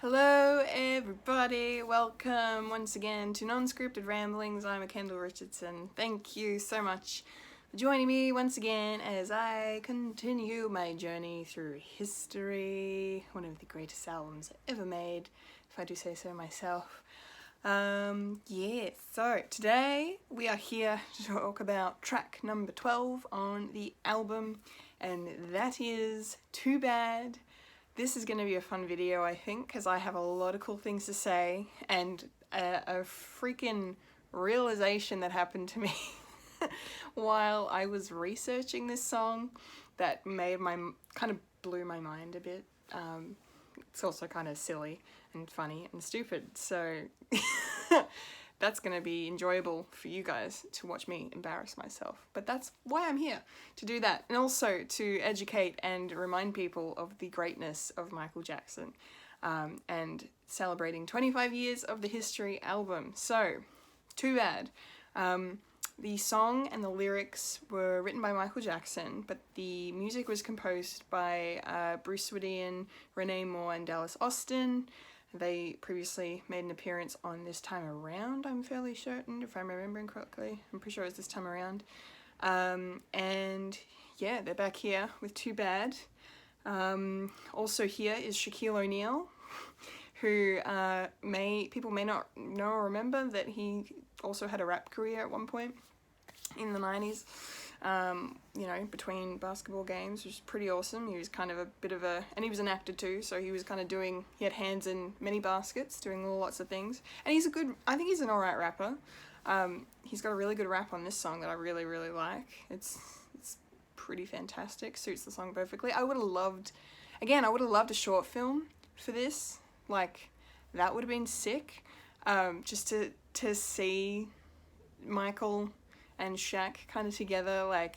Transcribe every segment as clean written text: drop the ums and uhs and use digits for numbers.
Hello everybody, welcome once again to Non-Scripted Ramblings. I'm Kendall Richardson. Thank you so much for joining me once again as I continue my journey through history, one of the greatest albums ever made, if I do say so myself. So today we are here to talk about track number 12 on the album, and that is Too Bad. This is going to be a fun video, I think, because I have a lot of cool things to say and a freaking realization that happened to me while I was researching this song that kind of blew my mind a bit. It's also kind of silly and funny and stupid, so that's going to be enjoyable for you guys to watch me embarrass myself. But that's why I'm here, to do that. And also to educate and remind people of the greatness of Michael Jackson and celebrating 25 years of the History album. So, Too Bad. The song and the lyrics were written by Michael Jackson, but the music was composed by Bruce Swedien, Renee Moore, and Dallas Austin. They previously made an appearance on This Time Around, I'm fairly certain, if I'm remembering correctly. I'm pretty sure it was This Time Around. And yeah, they're back here with Too Bad. Also here is Shaquille O'Neal, who people may not know or remember that he also had a rap career at one point in the 90s. Between basketball games, which is pretty awesome. He was kind of and he was an actor too, so he was kind of he had hands in many baskets, doing lots of things. And I think he's an alright rapper. He's got a really good rap on this song that I really, really like. It's pretty fantastic, suits the song perfectly. I would have loved a short film for this. Like, that would have been sick. Just to see Michael and Shaq kind of together, like,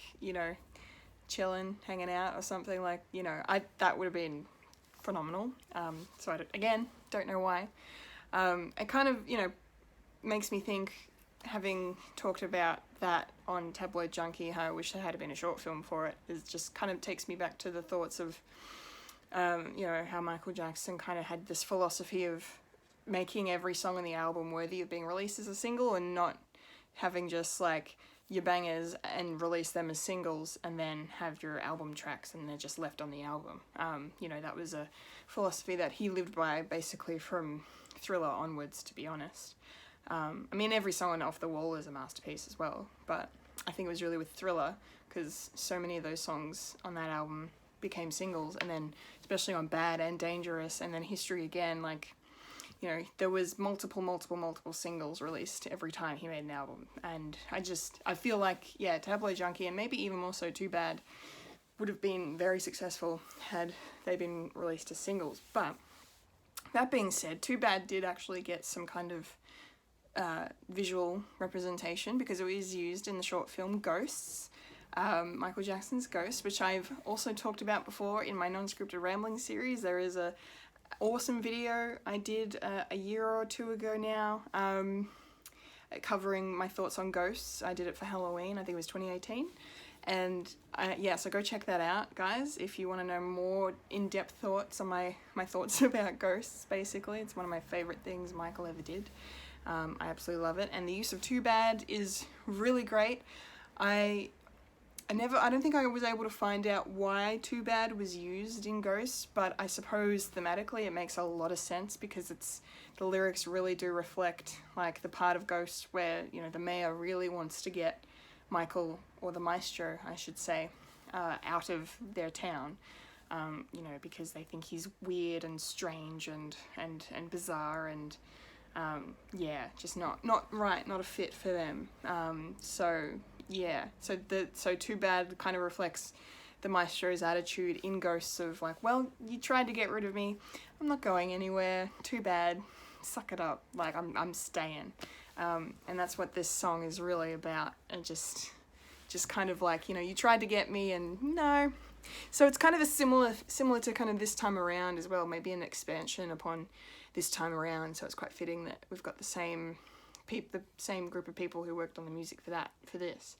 chilling, hanging out or something, like, that would have been phenomenal. So I don't know why. It kind of, makes me think, having talked about that on Tabloid Junkie, how I wish there had been a short film for it. It just kind of takes me back to the thoughts of, how Michael Jackson kind of had this philosophy of making every song on the album worthy of being released as a single and not having just, like, your bangers and release them as singles and then have your album tracks and they're just left on the album. That was a philosophy that he lived by basically from Thriller onwards, to be honest. Every song on Off the Wall is a masterpiece as well, but I think it was really with Thriller because so many of those songs on that album became singles, and then especially on Bad and Dangerous and then History Again, like, there was multiple singles released every time he made an album. And I feel like, Tabloid Junkie, and maybe even more so Too Bad, would have been very successful had they been released as singles. But that being said, Too Bad did actually get some kind of visual representation because it was used in the short film Ghosts, Michael Jackson's Ghost, which I've also talked about before in my Non-Scripted Rambling series. There is a awesome video I did a year or two ago now, covering my thoughts on Ghosts. I did it for Halloween, I think it was 2018, and so go check that out, guys, if you want to know more in-depth thoughts on my thoughts about Ghosts. Basically, it's one of my favorite things Michael ever did. I absolutely love it, and the use of Too Bad is really great. I don't think I was able to find out why Too Bad was used in Ghosts, but I suppose thematically it makes a lot of sense because the lyrics really do reflect, like, the part of Ghosts where, the mayor really wants to get Michael, or the maestro, I should say, out of their town, because they think he's weird and strange and bizarre and, just not right, not a fit for them. So Too Bad kind of reflects the maestro's attitude in Ghosts of, like, well, you tried to get rid of me, I'm not going anywhere, too bad, suck it up, like, I'm staying. And that's what this song is really about, and just kind of like, you tried to get me and no. So it's kind of similar to kind of This Time Around as well, maybe an expansion upon This Time Around, so it's quite fitting that we've got the same group of people who worked on the music for this.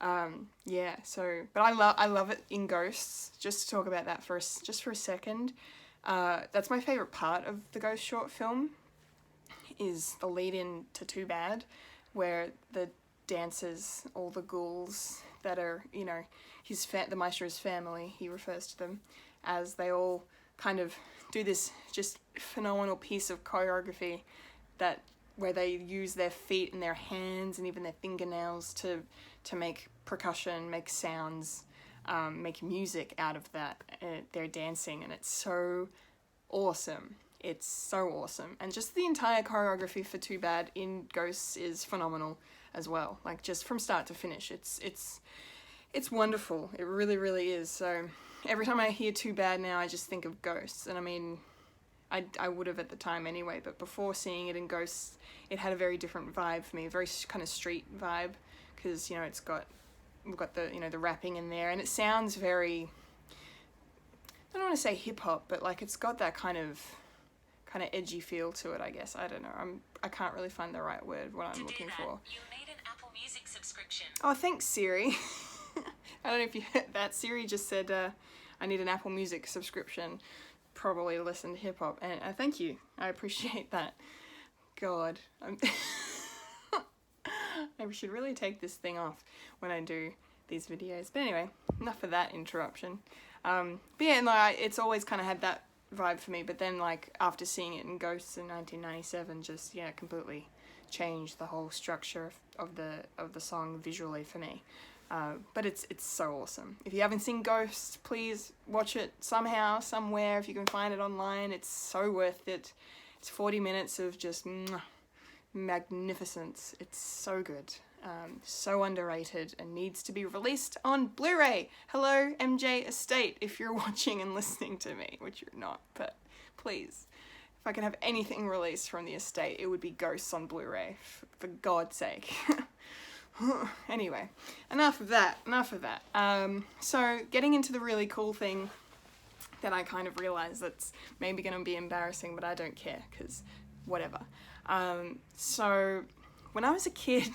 But I love it in Ghosts. Just to talk about that for a second. That's my favourite part of the Ghost short film, is the lead-in to Too Bad, where the dancers, all the ghouls that are, you know, the Maestro's family, he refers to them as, they all kind of do this just phenomenal piece of choreography where they use their feet and their hands and even their fingernails to make percussion, make sounds, make music out of that. They're dancing, and it's so awesome. It's so awesome. And just the entire choreography for Too Bad in Ghosts is phenomenal as well. Like, just from start to finish, it's wonderful. It really, really is. So every time I hear Too Bad now, I just think of Ghosts. And I mean, I would have at the time anyway, but before seeing it in Ghosts, it had a very different vibe for me, a very kind of street vibe, because, you know, we've got the, you know, the rapping in there, and it sounds very, I don't want to say hip hop, but like it's got that kind of edgy feel to it, I guess. I don't know. I can't really find the right word, what I'm looking for. You need an Apple Music subscription. Oh, thanks, Siri. I don't know if you heard that. Siri just said, I need an Apple Music subscription, probably to listen to hip hop, and thank you. I appreciate that. God, I should really take this thing off when I do these videos. But anyway, enough of that interruption. But yeah, no, it's always kind of had that vibe for me, but then like after seeing it in Ghosts in 1997, just, yeah, completely changed the whole structure of the song visually for me. But it's so awesome. If you haven't seen Ghosts, please watch it somehow, somewhere, if you can find it online. It's so worth it. It's 40 minutes of just magnificence. It's so good. So underrated and needs to be released on Blu-ray. Hello, MJ Estate, if you're watching and listening to me, which you're not, but please, if I could have anything released from the estate, it would be Ghosts on Blu-ray, for God's sake. Anyway, enough of that. So getting into the really cool thing that I kind of realised that's maybe going to be embarrassing, but I don't care, because whatever. So when I was a kid,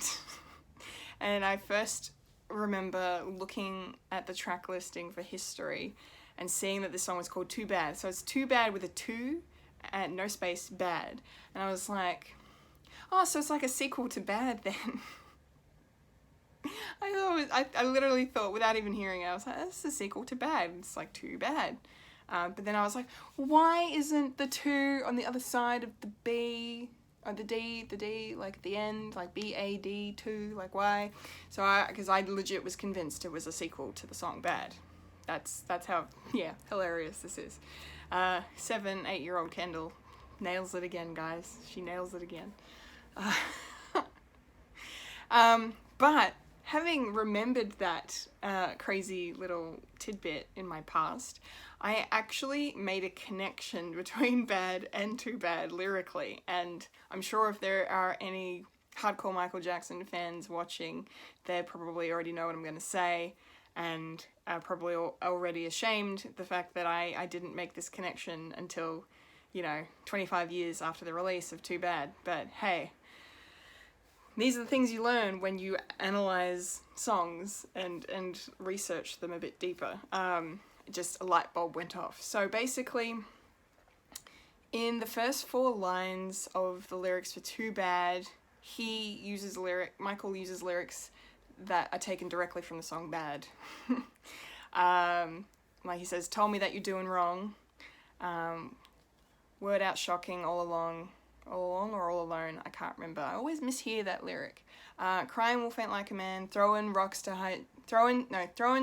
and I first remember looking at the track listing for History and seeing that this song was called Too Bad. So it's Too Bad with a 2 and no space, Bad. And I was like, oh, so it's like a sequel to Bad then. I literally thought, without even hearing it, I was like, this is a sequel to Bad. It's like Too Bad. But then I was like, why isn't the 2 on the other side of the B, or the D, like at the end, like BAD 2, like why? So because I legit was convinced it was a sequel to the song Bad. That's how, yeah, hilarious this is. 7-8-year-old Kendall nails it again, guys. She nails it again. But having remembered that crazy little tidbit in my past, I actually made a connection between Bad and Too Bad lyrically, and I'm sure if there are any hardcore Michael Jackson fans watching, they probably already know what I'm going to say, and are probably already ashamed the fact that I didn't make this connection until, 25 years after the release of Too Bad. But hey, these are the things you learn when you analyze songs and research them a bit deeper. Just a light bulb went off. So basically, in the first 4 lines of the lyrics for Too Bad, Michael uses lyrics that are taken directly from the song Bad. Like he says, told me that you're doing wrong. Word out shocking all along or all alone, I can't remember. I always mishear that lyric. Crying will faint like a man, throwing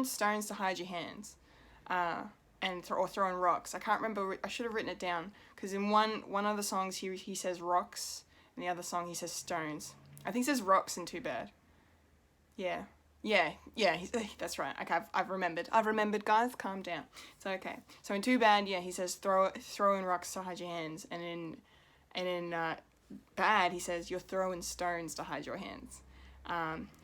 stones to hide your hands. Or throwing rocks. I can't remember, I should have written it down, because in one of the songs he says rocks, and the other song he says stones. I think he says rocks in Too Bad. Yeah, that's right. Okay, I've remembered, guys, calm down. It's okay. So in Too Bad, yeah, he says throwing rocks to hide your hands, and in Bad, he says you're throwing stones to hide your hands.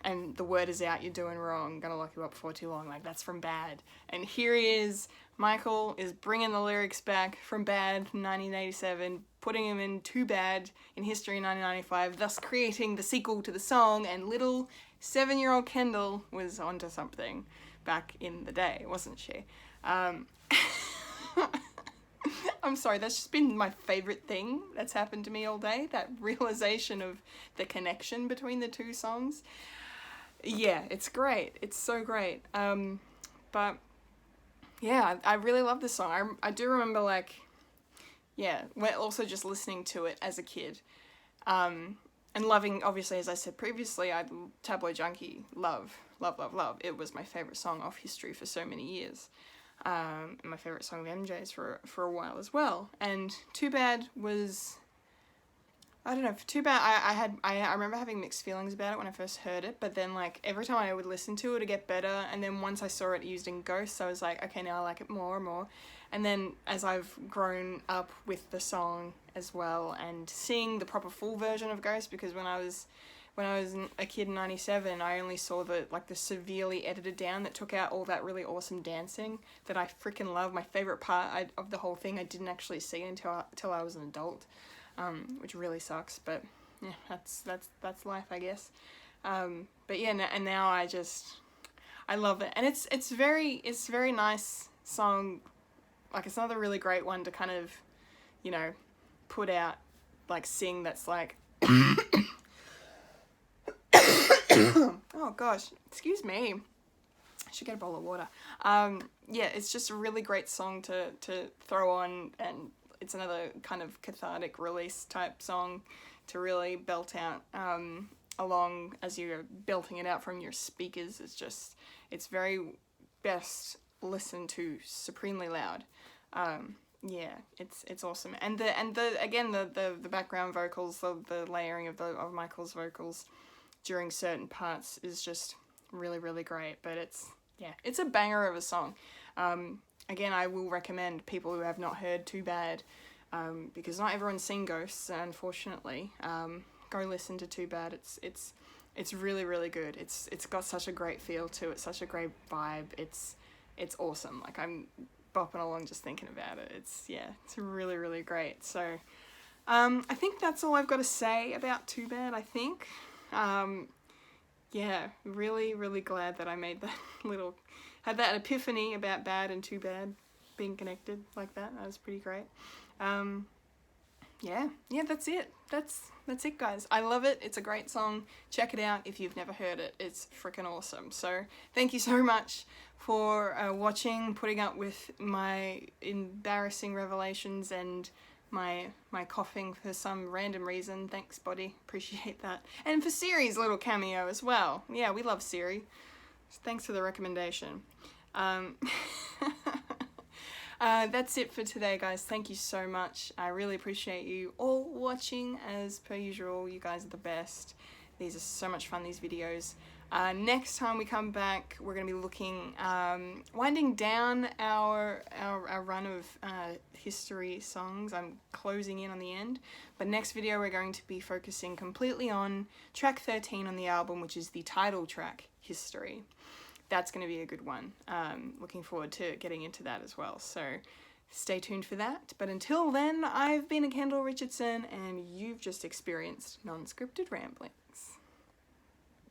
And the word is out, you're doing wrong, gonna lock you up before too long. Like, that's from Bad. And here he is, Michael is bringing the lyrics back from Bad from 1987, putting him in Too Bad in History in 1995, thus creating the sequel to the song, and little 7-year-old Kendall was onto something back in the day, wasn't she? I I'm sorry, that's just been my favourite thing that's happened to me all day, that realisation of the connection between the two songs. Yeah, it's great. It's so great. But yeah, I really love this song. I do remember, like, yeah, we're also just listening to it as a kid. And loving, obviously, as I said previously, Tabloid Junkie, love. It was my favourite song off History for so many years. And my favourite song of MJ's for a while as well. And Too Bad was, I don't know, for Too Bad, I remember having mixed feelings about it when I first heard it, but then, like, every time I would listen to it, it'd get better, and then once I saw it used in Ghosts, I was like, okay, now I like it more and more. And then as I've grown up with the song as well, and seeing the proper full version of Ghost, because when I was a kid in 97, I only saw the severely edited down that took out all that really awesome dancing that I freaking love. My favourite part of the whole thing I didn't actually see until I was an adult, which really sucks, but yeah, that's life, I guess. But yeah, and now I love it, and it's very nice song. Like, it's another really great one to kind of, you know, put out, like, sing, that's like oh gosh, excuse me, I should get a bowl of water. Yeah, it's just a really great song to throw on, and it's another kind of cathartic release type song to really belt out along as you're belting it out from your speakers. It's very best listened to supremely loud. Yeah, it's awesome, and the background vocals, the layering of Michael's vocals during certain parts is just really, really great. But it's a banger of a song. Again, I will recommend people who have not heard Too Bad, because not everyone's seen Ghosts, unfortunately. Go listen to Too Bad. It's really, really good. It's got such a great feel to it, such a great vibe. It's awesome. Like, I'm bopping along just thinking about it. It's really, really great. So I think that's all I've got to say about Too Bad, I think. Yeah, really, really glad that I made that had that epiphany about Bad and Too Bad being connected like that. That was pretty great. Yeah, that's it. That's it, guys. I love it. It's a great song. Check it out if you've never heard it. It's freaking awesome. So thank you so much for watching, putting up with my embarrassing revelations and my coughing for some random reason. Thanks, body. Appreciate that. And for Siri's little cameo as well. Yeah, we love Siri. Thanks for the recommendation. That's it for today, guys. Thank you so much. I really appreciate you all watching. As per usual, you guys are the best. These are so much fun, these videos. Next time we come back, we're going to be looking, winding down our run of history songs. I'm closing in on the end. But next video, we're going to be focusing completely on track 13 on the album, which is the title track, History. That's going to be a good one. Looking forward to getting into that as well. So stay tuned for that. But until then, I've been a Kendall Richardson, and you've just experienced non-scripted ramblings.